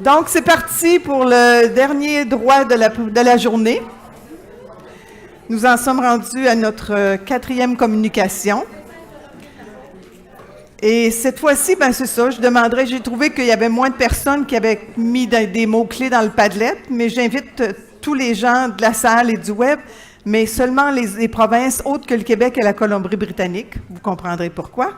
Donc, c'est parti pour le dernier droit de la journée. Nous en sommes rendus à notre quatrième communication. Et cette fois-ci, ben c'est ça, je demanderais, j'ai trouvé qu'il y avait moins de personnes qui avaient mis des mots-clés dans le Padlet, mais j'invite tous les gens de la salle et du web, mais seulement les provinces autres que le Québec et la Colombie-Britannique. Vous comprendrez pourquoi.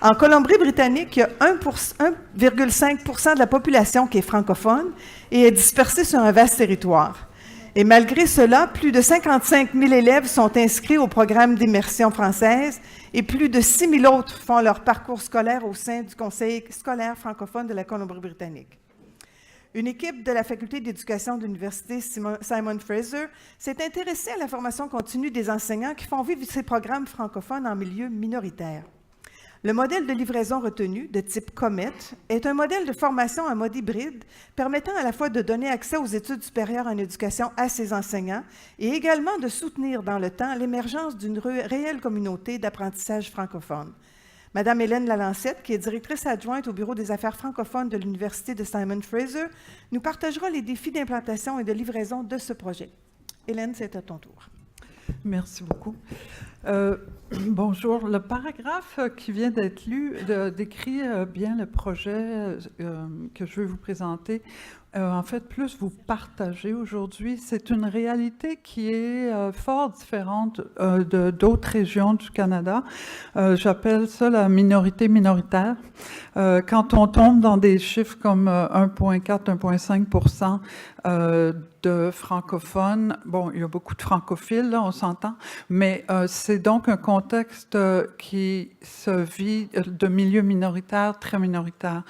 En Colombie-Britannique, il y a 1,5 % de la population qui est francophone et est dispersée sur un vaste territoire. Et malgré cela, plus de 55 000 élèves sont inscrits au programme d'immersion française et plus de 6 000 autres font leur parcours scolaire au sein du Conseil scolaire francophone de la Colombie-Britannique. Une équipe de la Faculté d'éducation de l'Université Simon Fraser s'est intéressée à la formation continue des enseignants qui font vivre ces programmes francophones en milieu minoritaire. Le modèle de livraison retenu, de type Comet, est un modèle de formation en mode hybride permettant à la fois de donner accès aux études supérieures en éducation à ces enseignants et également de soutenir dans le temps l'émergence d'une réelle communauté d'apprentissage francophone. Madame Hélène Lalancette, qui est directrice adjointe au Bureau des affaires francophones de l'Université de Simon Fraser, nous partagera les défis d'implantation et de livraison de ce projet. Hélène, c'est à ton tour. Merci beaucoup. Bonjour. Le paragraphe qui vient d'être lu décrit bien le projet que je vais vous présenter. En fait, plus vous partagez aujourd'hui, c'est une réalité qui est fort différente d'autres régions du Canada. J'appelle ça la minorité minoritaire. Quand on tombe dans des chiffres comme 1,4, 1,5 % de francophones, bon, il y a beaucoup de francophiles, là, on s'entend, mais c'est donc un contexte qui se vit de milieu minoritaire, très minoritaire.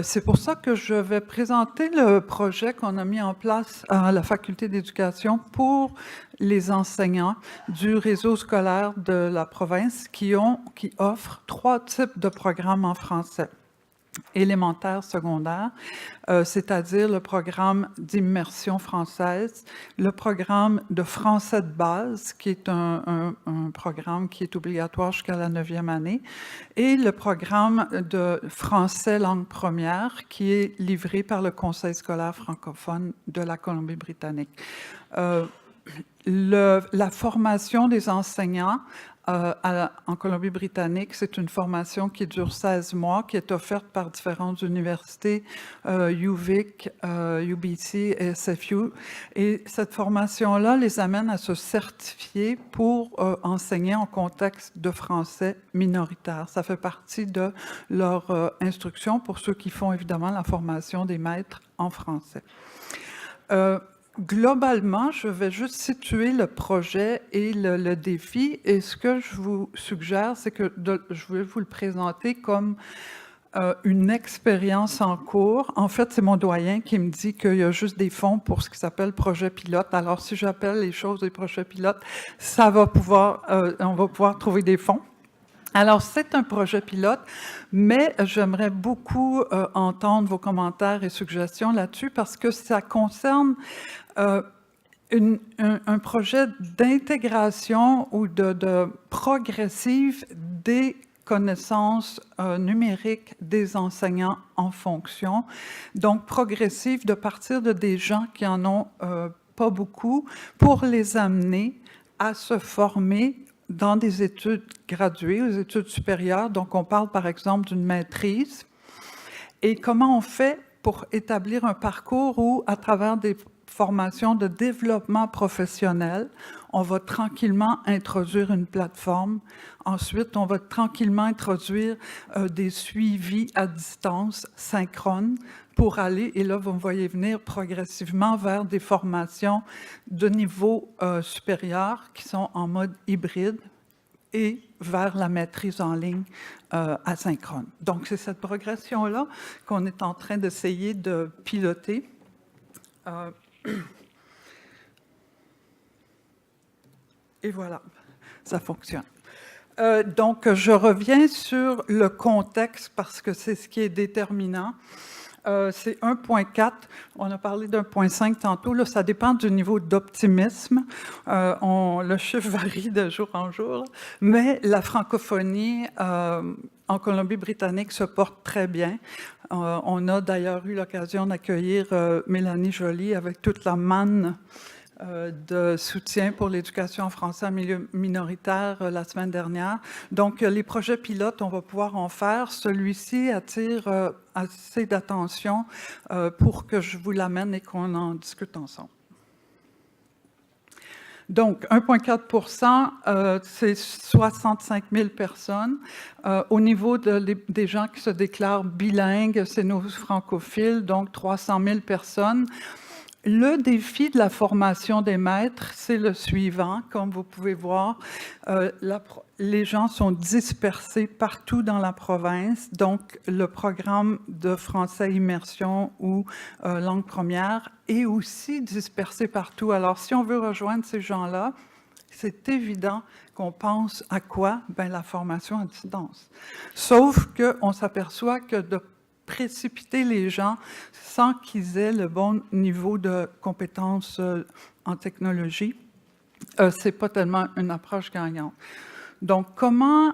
C'est pour ça que je vais présenter le projet qu'on a mis en place à la Faculté d'éducation pour les enseignants du réseau scolaire de la province qui offrent 3 types de programmes en français. Élémentaire, secondaire, c'est-à-dire le programme d'immersion française, le programme de français de base, qui est un programme qui est obligatoire jusqu'à la 9e année, et le programme de français langue première, qui est livré par le Conseil scolaire francophone de la Colombie-Britannique. La formation des enseignants en Colombie-Britannique, c'est une formation qui dure 16 mois, qui est offerte par différentes universités, UVic, UBC et SFU. Et cette formation-là les amène à se certifier pour enseigner en contexte de français minoritaire. Ça fait partie de leur instruction pour ceux qui font évidemment la formation des maîtres en français. Globalement, je vais juste situer le projet et le défi. Et ce que je vous suggère, c'est que je vais vous le présenter comme une expérience en cours. En fait, c'est mon doyen qui me dit qu'il y a juste des fonds pour ce qui s'appelle projet pilote. Alors, si j'appelle les choses des projets pilotes, on va pouvoir trouver des fonds. Alors, c'est un projet pilote, mais j'aimerais beaucoup entendre vos commentaires et suggestions là-dessus parce que ça concerne un projet d'intégration ou de progressive des connaissances numériques des enseignants en fonction. Donc, progressive de partir de des gens qui en ont pas beaucoup pour les amener à se former dans des études graduées, aux études supérieures. Donc, on parle par exemple d'une maîtrise. Et comment on fait pour établir un parcours où, à travers des formations de développement professionnel, on va tranquillement introduire une plateforme. Ensuite, on va tranquillement introduire des suivis à distance synchrones pour aller, et là, vous me voyez venir progressivement vers des formations de niveau supérieur qui sont en mode hybride et vers la maîtrise en ligne asynchrone. Donc, c'est cette progression-là qu'on est en train d'essayer de piloter. Et voilà, ça fonctionne. Donc, je reviens sur le contexte parce que c'est ce qui est déterminant. c'est 1,4. On a parlé d'1,5 tantôt. Là, ça dépend du niveau d'optimisme. Le chiffre varie de jour en jour. Mais la francophonie en Colombie-Britannique se porte très bien. On a d'ailleurs eu l'occasion d'accueillir Mélanie Joly avec toute la manne de soutien pour l'éducation en français en milieu minoritaire la semaine dernière. Donc, les projets pilotes, on va pouvoir en faire. Celui-ci attire assez d'attention pour que je vous l'amène et qu'on en discute ensemble. Donc, 1,4 %, c'est 65 000 personnes. Au niveau des gens qui se déclarent bilingues, c'est nos francophiles, donc 300 000 personnes. Le défi de la formation des maîtres, c'est le suivant. Comme vous pouvez voir, les gens sont dispersés partout dans la province. Donc, le programme de français immersion ou langue première est aussi dispersé partout. Alors, si on veut rejoindre ces gens-là, c'est évident qu'on pense à quoi? Bien, la formation à distance. Sauf qu'on s'aperçoit que de précipiter les gens sans qu'ils aient le bon niveau de compétences en technologie, c'est pas tellement une approche gagnante. Donc, comment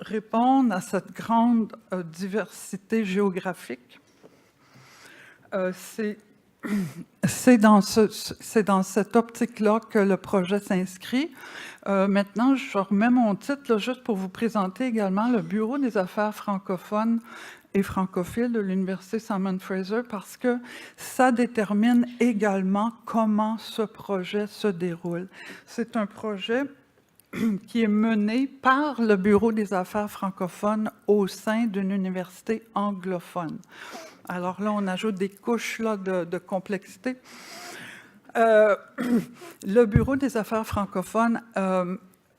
répondre à cette grande diversité géographique? C'est dans cette optique-là que le projet s'inscrit. Maintenant, je remets mon titre là, juste pour vous présenter également le Bureau des affaires francophones et francophiles de l'Université Simon Fraser parce que ça détermine également comment ce projet se déroule. C'est un projet qui est mené par le Bureau des affaires francophones au sein d'une université anglophone. Alors là, on ajoute des couches là, de complexité. Le Bureau des affaires francophones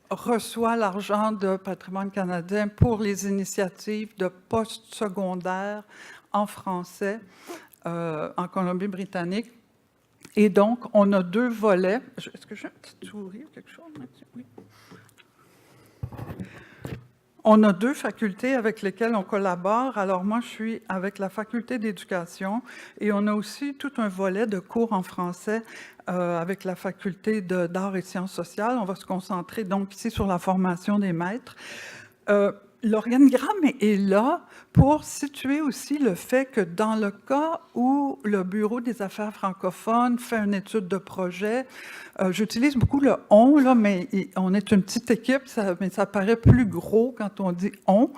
reçoit l'argent de Patrimoine canadien pour les initiatives de post-secondaire en français en Colombie-Britannique. Et donc, on a 2 volets. Est-ce que j'ai un petit souris ou quelque chose? Oui. On a 2 facultés avec lesquelles on collabore. Alors moi, je suis avec la faculté d'éducation et on a aussi tout un volet de cours en français avec la faculté d'arts et sciences sociales. On va se concentrer donc ici sur la formation des maîtres. L'organigramme est là pour situer aussi le fait que dans le cas où le Bureau des affaires francophones fait une étude de projet, j'utilise beaucoup le « on », là, mais on est une petite équipe, mais ça paraît plus gros quand on dit « on ».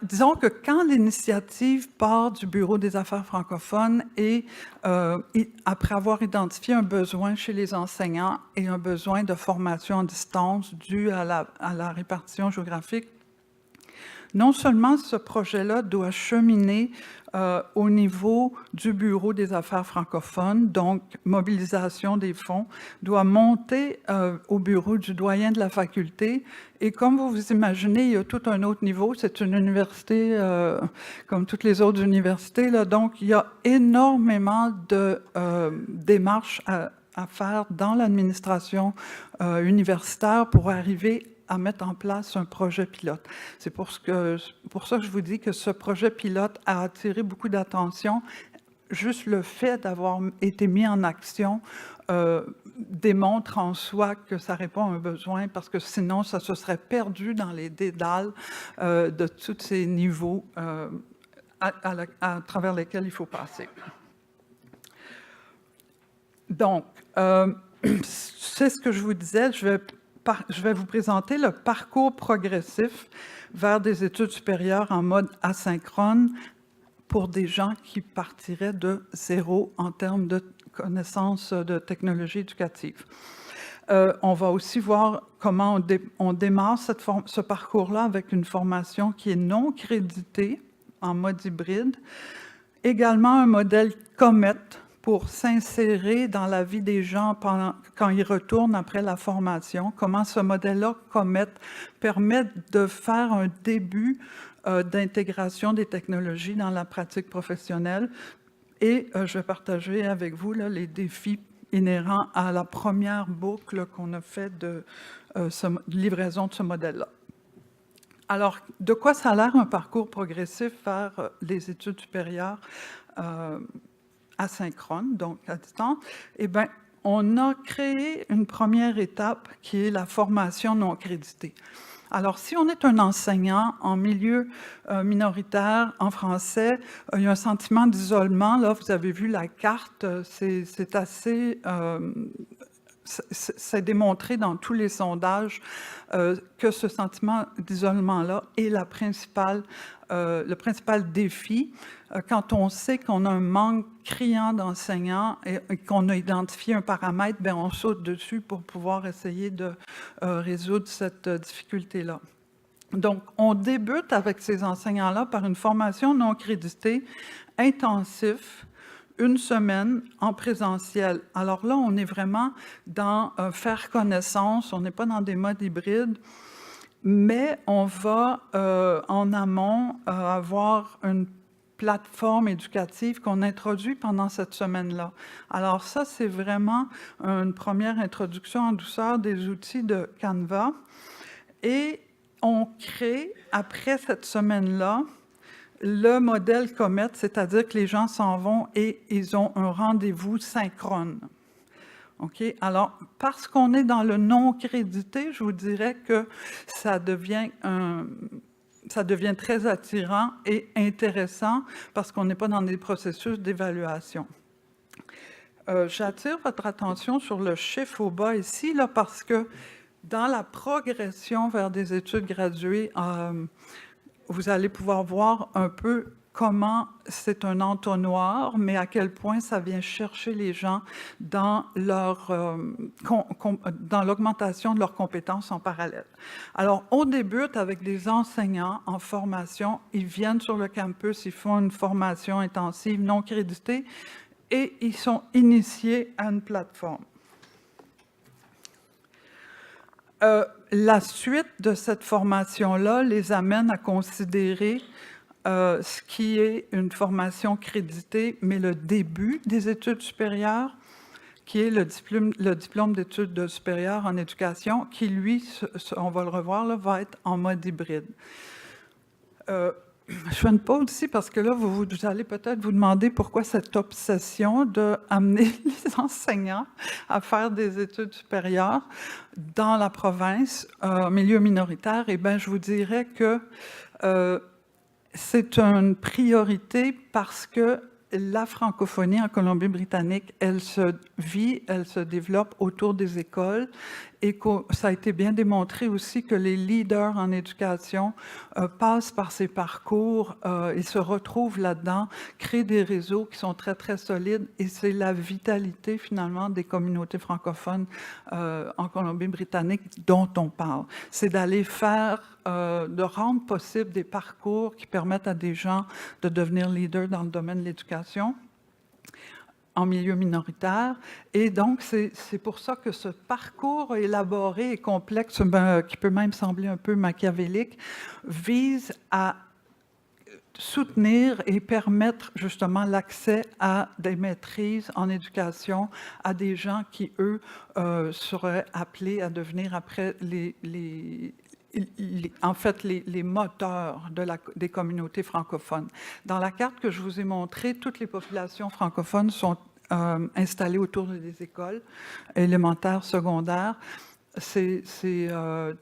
Disons que quand l'initiative part du Bureau des affaires francophones et après avoir identifié un besoin chez les enseignants et un besoin de formation à distance dû à la répartition géographique, non seulement ce projet-là doit cheminer au niveau du Bureau des affaires francophones, donc mobilisation des fonds, doit monter au bureau du doyen de la faculté. Et comme vous vous imaginez, il y a tout un autre niveau. C'est une université comme toutes les autres universités, là, donc il y a énormément de démarches à faire dans l'administration universitaire pour arriver à mettre en place un projet pilote. C'est pour ça que je vous dis que ce projet pilote a attiré beaucoup d'attention. Juste le fait d'avoir été mis en action démontre en soi que ça répond à un besoin, parce que sinon, ça se serait perdu dans les dédales de tous ces niveaux à travers lesquels il faut passer. Donc, c'est ce que je vous disais, je vais vous présenter le parcours progressif vers des études supérieures en mode asynchrone pour des gens qui partiraient de zéro en termes de connaissances de technologie éducative. On va aussi voir comment on démarre ce parcours-là avec une formation qui est non créditée en mode hybride. Également un modèle Comet pour s'insérer dans la vie des gens quand ils retournent après la formation, comment ce modèle-là, Comet, permet de faire un début d'intégration des technologies dans la pratique professionnelle. Et je vais partager avec vous là, les défis inhérents à la première boucle qu'on a fait de livraison de ce modèle-là. Alors, de quoi ça a l'air un parcours progressif vers les études supérieures asynchrones, donc à distance? Eh bien, on a créé une première étape qui est la formation non créditée. Alors, si on est un enseignant en milieu minoritaire, en français, il y a un sentiment d'isolement. Là, vous avez vu la carte, c'est assez... c'est démontré dans tous les sondages que ce sentiment d'isolement-là est le principal défi. Quand on sait qu'on a un manque criant d'enseignants et qu'on a identifié un paramètre, bien, on saute dessus pour pouvoir essayer de résoudre cette difficulté-là. Donc, on débute avec ces enseignants-là par une formation non créditée intensive, une semaine en présentiel. Alors là, on est vraiment dans faire connaissance, on n'est pas dans des modes hybrides, mais on va en amont avoir une plateforme éducative qu'on introduit pendant cette semaine-là. Alors ça, c'est vraiment une première introduction en douceur des outils de Canva. Et on crée, après cette semaine-là, le modèle Comet, c'est-à-dire que les gens s'en vont et ils ont un rendez-vous synchrone. OK? Alors, parce qu'on est dans le non crédité, je vous dirais que ça devient très attirant et intéressant parce qu'on n'est pas dans des processus d'évaluation. J'attire votre attention sur le chiffre au bas ici, là, parce que dans la progression vers des études graduées, vous allez pouvoir voir un peu comment c'est un entonnoir, mais à quel point ça vient chercher les gens dans l'augmentation de leurs compétences en parallèle. Alors, on débute avec des enseignants en formation. Ils viennent sur le campus, ils font une formation intensive non créditée et ils sont initiés à une plateforme. La suite de cette formation-là les amène à considérer ce qui est une formation créditée, mais le début des études supérieures, qui est le diplôme d'études supérieures en éducation, qui, lui, on va le revoir, là, va être en mode hybride. Je fais une pause ici parce que là, vous allez peut-être vous demander pourquoi cette obsession d'amener les enseignants à faire des études supérieures dans la province, en milieu minoritaire. Eh bien, je vous dirais que c'est une priorité parce que la francophonie en Colombie-Britannique, elle se vit, elle se développe autour des écoles et que ça a été bien démontré aussi que les leaders en éducation passent par ces parcours et se retrouvent là-dedans, créent des réseaux qui sont très, très solides et c'est la vitalité finalement des communautés francophones en Colombie-Britannique dont on parle. C'est d'aller de rendre possible des parcours qui permettent à des gens de devenir leaders dans le domaine de l'éducation en milieu minoritaire. Et donc, c'est pour ça que ce parcours élaboré et complexe, qui peut même sembler un peu machiavélique, vise à soutenir et permettre justement l'accès à des maîtrises en éducation à des gens qui, eux, seraient appelés à devenir après les moteurs des communautés francophones. Dans la carte que je vous ai montrée, toutes les populations francophones sont installées autour des écoles élémentaires, secondaires. C'est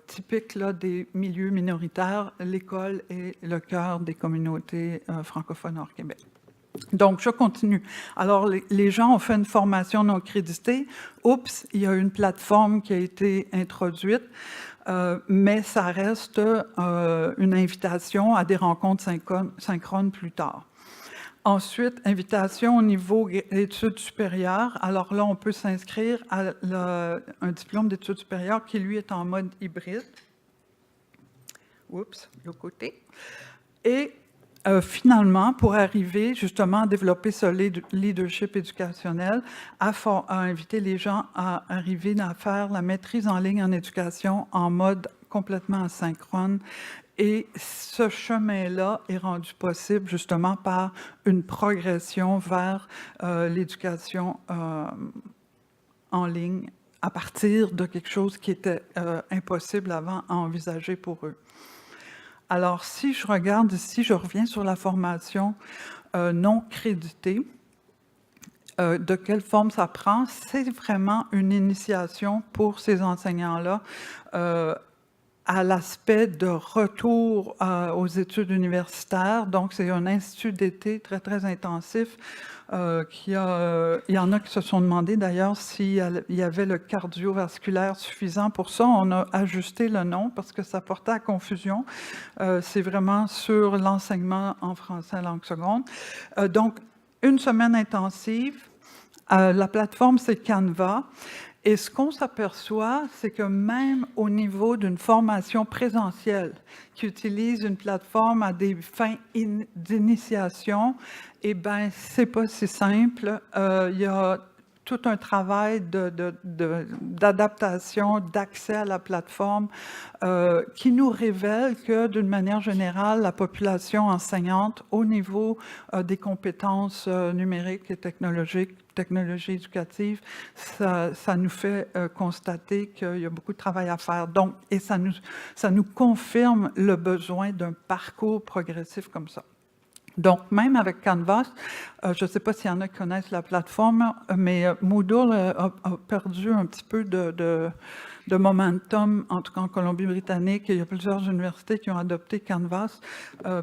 typique là, des milieux minoritaires. L'école est le cœur des communautés francophones hors Québec. Donc, je continue. Alors, les gens ont fait une formation non créditée. Oups, il y a une plateforme qui a été introduite. Mais ça reste une invitation à des rencontres synchrones plus tard. Ensuite, invitation au niveau études supérieures. Alors là, on peut s'inscrire à un diplôme d'études supérieures qui, lui, est en mode hybride. Oups, le côté. Et finalement, pour arriver justement à développer ce leadership éducationnel, à inviter les gens à arriver à faire la maîtrise en ligne en éducation en mode complètement asynchrone. Et ce chemin-là est rendu possible justement par une progression vers l'éducation en ligne à partir de quelque chose qui était impossible avant à envisager pour eux. Alors, si je regarde ici, je reviens sur la formation non créditée. De quelle forme ça prend? C'est vraiment une initiation pour ces enseignants-là à l'aspect de retour aux études universitaires. Donc, c'est un institut d'été très, très intensif. Il y en a qui se sont demandé d'ailleurs s'il y avait le cardiovasculaire suffisant pour ça. On a ajusté le nom parce que ça portait à confusion. C'est vraiment sur l'enseignement en français langue seconde. Donc, une semaine intensive. La plateforme, c'est Canva. Et ce qu'on s'aperçoit, c'est que même au niveau d'une formation présentielle qui utilise une plateforme à des fins d'initiation, eh bien, c'est pas si simple. Il y a tout un travail d'adaptation, d'accès à la plateforme qui nous révèle que, d'une manière générale, la population enseignante, au niveau des compétences numériques et technologies éducatives, ça nous fait constater qu'il y a beaucoup de travail à faire. Donc, et ça nous confirme le besoin d'un parcours progressif comme ça. Donc, même avec Canvas, je ne sais pas s'il y en a qui connaissent la plateforme, mais Moodle a perdu un petit peu de momentum, en tout cas en Colombie-Britannique. Il y a plusieurs universités qui ont adopté Canvas.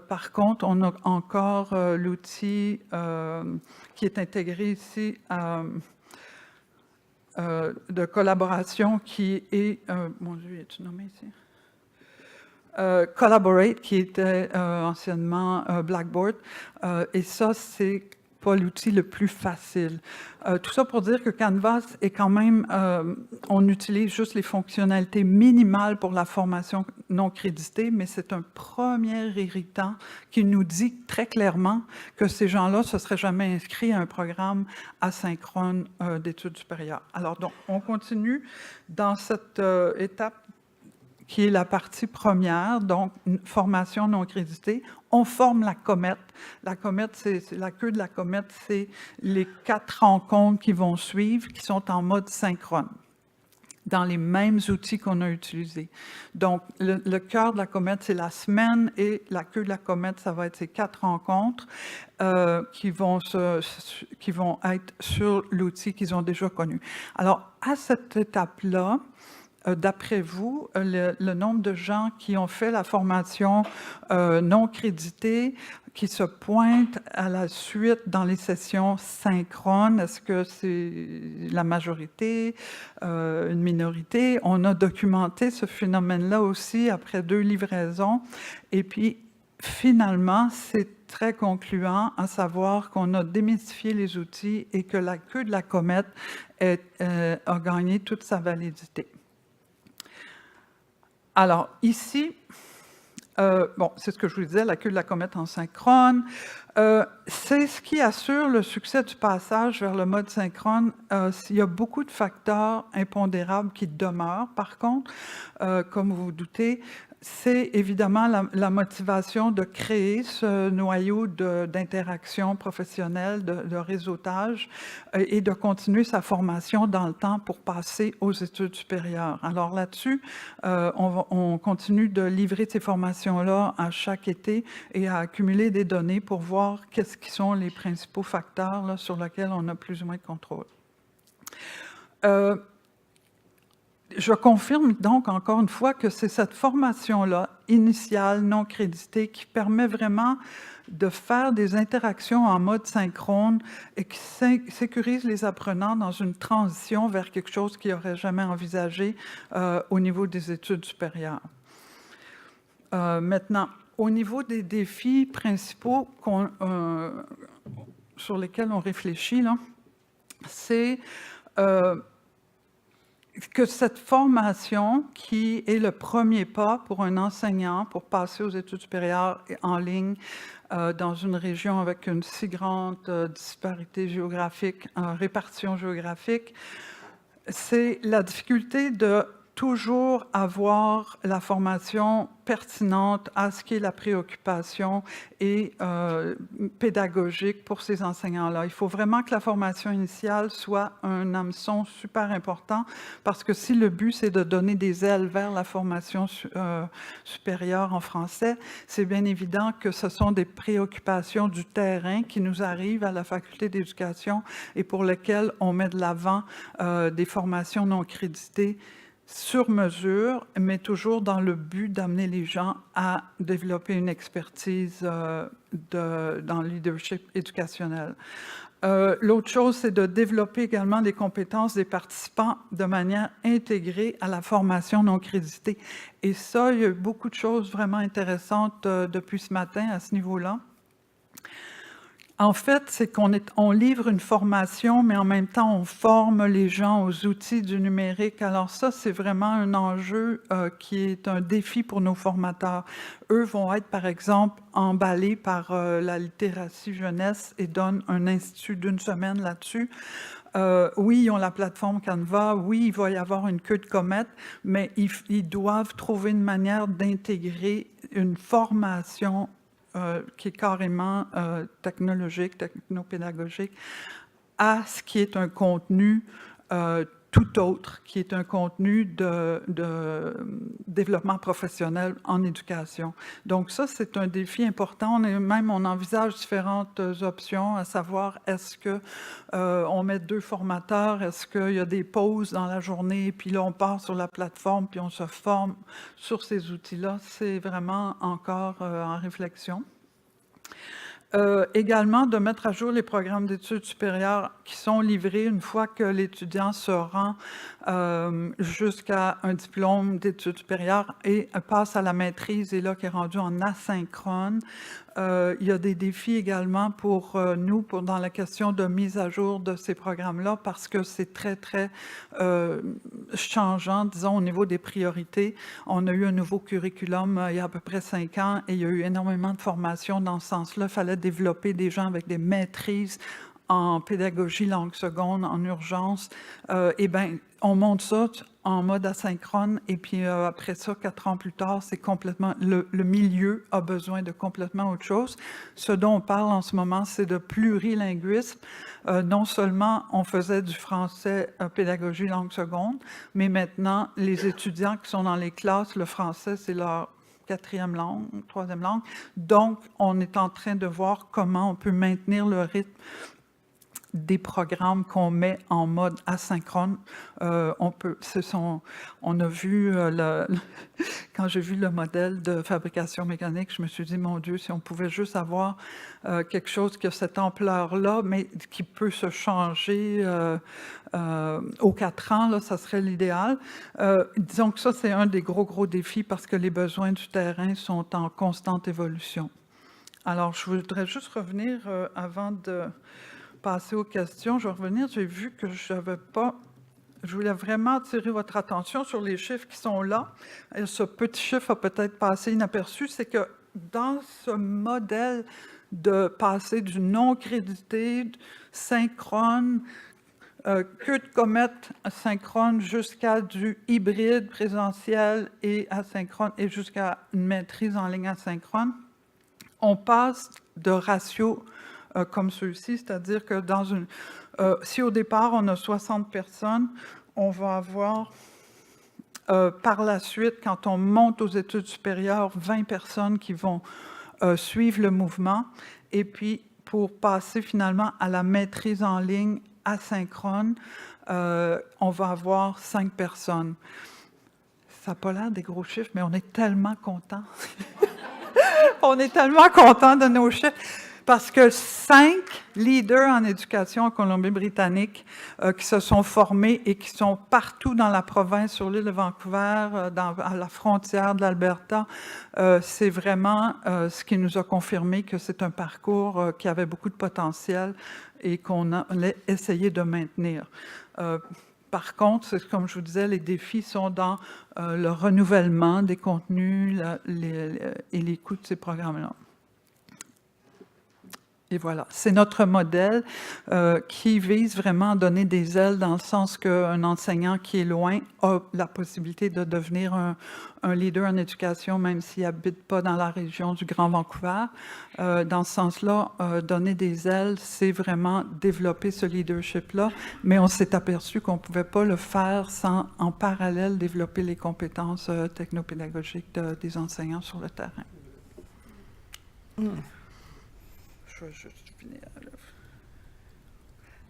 Par contre, on a encore l'outil qui est intégré ici de collaboration qui est... mon Dieu, es-tu nommé ici? Collaborate, qui était anciennement Blackboard, et ça, c'est pas l'outil le plus facile. Tout ça pour dire que Canvas est quand même, on utilise juste les fonctionnalités minimales pour la formation non créditée, mais c'est un premier irritant qui nous dit très clairement que ces gens-là ne se seraient jamais inscrits à un programme asynchrone d'études supérieures. Alors, donc, on continue dans cette étape qui est la partie première, donc une formation non créditée. On forme la comète. La comète, c'est la queue de la comète, c'est les 4 rencontres qui vont suivre, qui sont en mode synchrone, dans les mêmes outils qu'on a utilisés. Donc, le cœur de la comète, c'est la semaine, et la queue de la comète, ça va être ces 4 rencontres qui vont être sur l'outil qu'ils ont déjà connu. Alors, à cette étape-là, d'après vous, le nombre de gens qui ont fait la formation non créditée, qui se pointent à la suite dans les sessions synchrones, est-ce que c'est la majorité, une minorité? On a documenté ce phénomène-là aussi après 2 livraisons. Et puis, finalement, c'est très concluant à savoir qu'on a démystifié les outils et que la queue de la comète a gagné toute sa validité. Alors, ici, bon, c'est ce que je vous disais, la queue de la comète en synchrone. C'est ce qui assure le succès du passage vers le mode synchrone. Il y a beaucoup de facteurs impondérables qui demeurent, par contre, comme vous vous doutez. C'est évidemment la motivation de créer ce noyau d'interaction professionnelle, de réseautage, et de continuer sa formation dans le temps pour passer aux études supérieures. Alors là-dessus, on continue de livrer ces formations-là à chaque été et à accumuler des données pour voir qu'est-ce qui sont les principaux facteurs là, sur lesquels on a plus ou moins de contrôle. Je confirme donc encore une fois que c'est cette formation-là, initiale, non créditée, qui permet vraiment de faire des interactions en mode synchrone et qui sécurise les apprenants dans une transition vers quelque chose qu'ils n'auraient jamais envisagé au niveau des études supérieures. Maintenant, au niveau des défis principaux sur lesquels on réfléchit, là, c'est que cette formation, qui est le premier pas pour un enseignant pour passer aux études supérieures en ligne dans une région avec une si grande disparité géographique, répartition géographique, c'est la difficulté de toujours avoir la formation pertinente à ce qui est la préoccupation et pédagogique pour ces enseignants-là. Il faut vraiment que la formation initiale soit un hameçon super important, parce que si le but, c'est de donner des ailes vers la formation supérieure en français, c'est bien évident que ce sont des préoccupations du terrain qui nous arrivent à la faculté d'éducation et pour lesquelles on met de l'avant des formations non créditées sur mesure, mais toujours dans le but d'amener les gens à développer une expertise dans le leadership éducationnel. L'autre chose, c'est de développer également les compétences des participants de manière intégrée à la formation non créditée. Et ça, il y a eu beaucoup de choses vraiment intéressantes depuis ce matin à ce niveau-là. En fait, c'est qu'on livre une formation, mais en même temps, on forme les gens aux outils du numérique. Alors ça, c'est vraiment un enjeu qui est un défi pour nos formateurs. Eux vont être, par exemple, emballés par la littératie jeunesse et donnent un institut d'1 semaine là-dessus. Oui, ils ont la plateforme Canva, oui, il va y avoir une queue de comète, mais ils doivent trouver une manière d'intégrer une formation qui est carrément technologique, technopédagogique, à ce qui est un contenu tout autre, qui est un contenu de développement professionnel en éducation. Donc ça, c'est un défi important. On envisage différentes options, à savoir, est-ce qu'on met 2 formateurs, est-ce qu'il y a des pauses dans la journée, puis là, on part sur la plateforme, puis on se forme sur ces outils-là. C'est vraiment encore en réflexion. Également, de mettre à jour les programmes d'études supérieures qui sont livrés une fois que l'étudiant se rend jusqu'à un diplôme d'études supérieures et passe à la maîtrise, et là, qui est rendu en asynchrone. Il y a des défis également pour nous dans la question de mise à jour de ces programmes-là, parce que c'est très, très changeant, disons, au niveau des priorités. On a eu un nouveau curriculum il y a à peu près 5 ans et il y a eu énormément de formations dans ce sens-là. Il fallait développer des gens avec des maîtrises en pédagogie langue seconde, en urgence. Eh bien, on monte ça en mode asynchrone et puis après ça, 4 ans plus tard, c'est complètement... Le milieu a besoin de complètement autre chose. Ce dont on parle en ce moment, c'est de plurilinguisme. Non seulement on faisait du français pédagogie langue seconde, mais maintenant, les étudiants qui sont dans les classes, le français, c'est leur 4e langue, 3e langue. Donc, on est en train de voir comment on peut maintenir le rythme des programmes qu'on met en mode asynchrone. On a vu, quand j'ai vu le modèle de fabrication mécanique, je me suis dit, mon Dieu, si on pouvait juste avoir quelque chose qui a cette ampleur-là, mais qui peut se changer aux 4 ans, là, ça serait l'idéal. Disons que ça, c'est un des gros défis parce que les besoins du terrain sont en constante évolution. Alors, je voudrais juste revenir avant de passer aux questions. Je vais revenir, j'ai vu que je voulais vraiment attirer votre attention sur les chiffres qui sont là. Et ce petit chiffre a peut-être passé inaperçu, c'est que dans ce modèle de passer du non crédité, synchrone, queue de comète synchrone jusqu'à du hybride présentiel et asynchrone et jusqu'à une maîtrise en ligne asynchrone, on passe de ratios comme ceux-ci, c'est-à-dire que si au départ on a 60 personnes, on va avoir par la suite, quand on monte aux études supérieures, 20 personnes qui vont suivre le mouvement, et puis pour passer finalement à la maîtrise en ligne asynchrone, on va avoir 5 personnes. Ça n'a pas l'air des gros chiffres, mais on est tellement contents. On est tellement contents de nos chiffres. Parce que 5 leaders en éducation en Colombie-Britannique qui se sont formés et qui sont partout dans la province, sur l'île de Vancouver, à la frontière de l'Alberta, c'est vraiment ce qui nous a confirmé que c'est un parcours qui avait beaucoup de potentiel et qu'on allait essayer de maintenir. Par contre, comme je vous disais, les défis sont dans le renouvellement des contenus et les coûts de ces programmes-là. Et voilà, c'est notre modèle qui vise vraiment à donner des ailes dans le sens qu'un enseignant qui est loin a la possibilité de devenir un leader en éducation, même s'il n'habite pas dans la région du Grand Vancouver. Dans ce sens-là, donner des ailes, c'est vraiment développer ce leadership-là, mais on s'est aperçu qu'on ne pouvait pas le faire sans, en parallèle, développer les compétences technopédagogiques des enseignants sur le terrain. Je vais juste finir.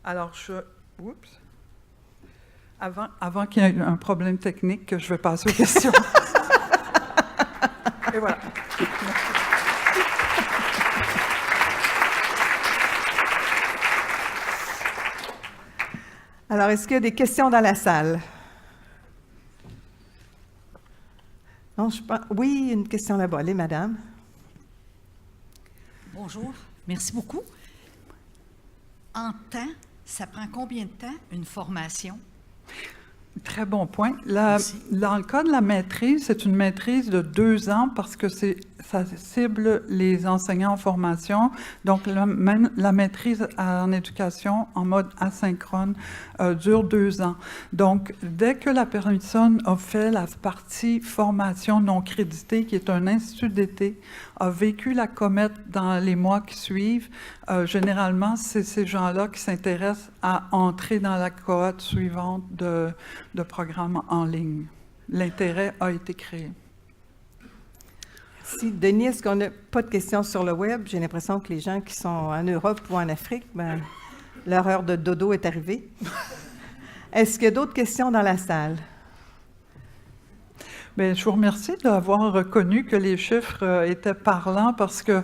Alors, oups. Avant qu'il y ait un problème technique, je vais passer aux questions. Et voilà. Alors, est-ce qu'il y a des questions dans la salle? Non, je pense... Oui, une question là-bas. Allez, madame. Bonjour, merci beaucoup. En temps, ça prend combien de temps, une formation? Très bon point. Dans le cas de la maîtrise, c'est une maîtrise de 2 ans parce que ça cible les enseignants en formation. Donc, la maîtrise en éducation en mode asynchrone dure 2 ans. Donc, dès que la personne a fait la partie formation non créditée, qui est un institut d'été, a vécu la comète dans les mois qui suivent, généralement, c'est ces gens-là qui s'intéressent à entrer dans la cohorte suivante de programmes en ligne. L'intérêt a été créé. Si, Denis, est-ce qu'on n'a pas de questions sur le web? J'ai l'impression que les gens qui sont en Europe ou en Afrique, leur heure de dodo est arrivée. Est-ce qu'il y a d'autres questions dans la salle? Bien, je vous remercie d'avoir reconnu que les chiffres étaient parlants parce que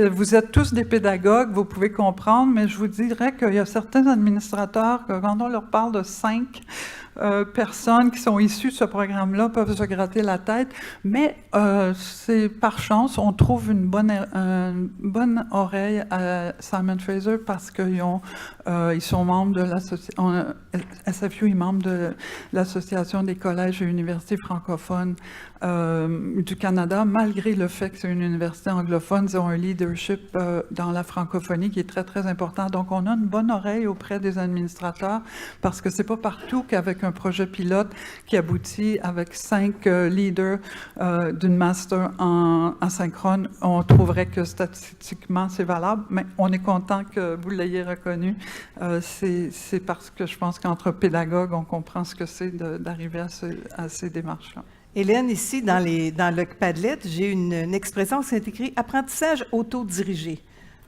vous êtes tous des pédagogues, vous pouvez comprendre, mais je vous dirais qu'il y a certains administrateurs que quand on leur parle de 5 personnes qui sont issues de ce programme-là peuvent se gratter la tête, mais c'est par chance, on trouve une bonne oreille à Simon Fraser parce qu'ils sont membres de l'association, SFU est membre de l'Association des collèges et universités francophones du Canada, malgré le fait que c'est une université anglophone, ils ont un leadership dans la francophonie qui est très, très important. Donc, on a une bonne oreille auprès des administrateurs parce que c'est pas partout qu'avec un projet pilote qui aboutit avec 5 leaders d'une master en asynchrone, on trouverait que statistiquement, c'est valable, mais on est content que vous l'ayez reconnu. C'est parce que je pense qu'entre pédagogues, on comprend ce que c'est d'arriver à ces démarches-là. Hélène, ici, dans le Padlet, j'ai une expression qui s'est écrite « apprentissage autodirigé ».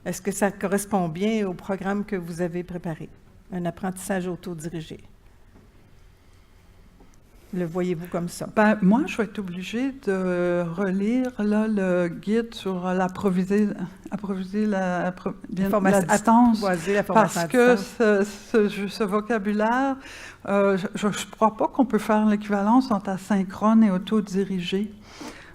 Est-ce que ça correspond bien au programme que vous avez préparé? Un apprentissage autodirigé. Le voyez-vous comme ça? Ben, moi, je vais être obligée de relire là, le guide sur la distance, parce que ce vocabulaire, je ne crois pas qu'on peut faire l'équivalence entre asynchrone et autodirigé.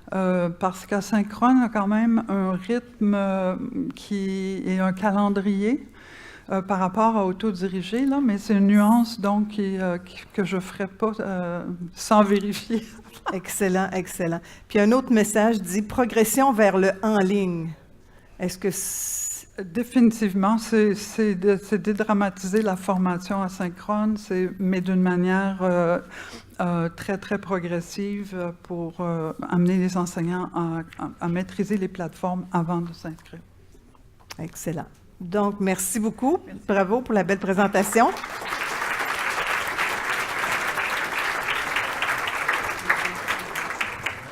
Parce qu'asynchrone a quand même un rythme et un calendrier par rapport à autodiriger, là, mais c'est une nuance donc que je ne ferai pas sans vérifier. Excellent, excellent. Puis un autre message dit « progression vers le en ligne ». Est-ce que... Définitivement, c'est dédramatiser la formation asynchrone, mais d'une manière très, très progressive pour amener les enseignants à maîtriser les plateformes avant de s'inscrire. Excellent. Donc, merci beaucoup. Merci. Bravo pour la belle présentation.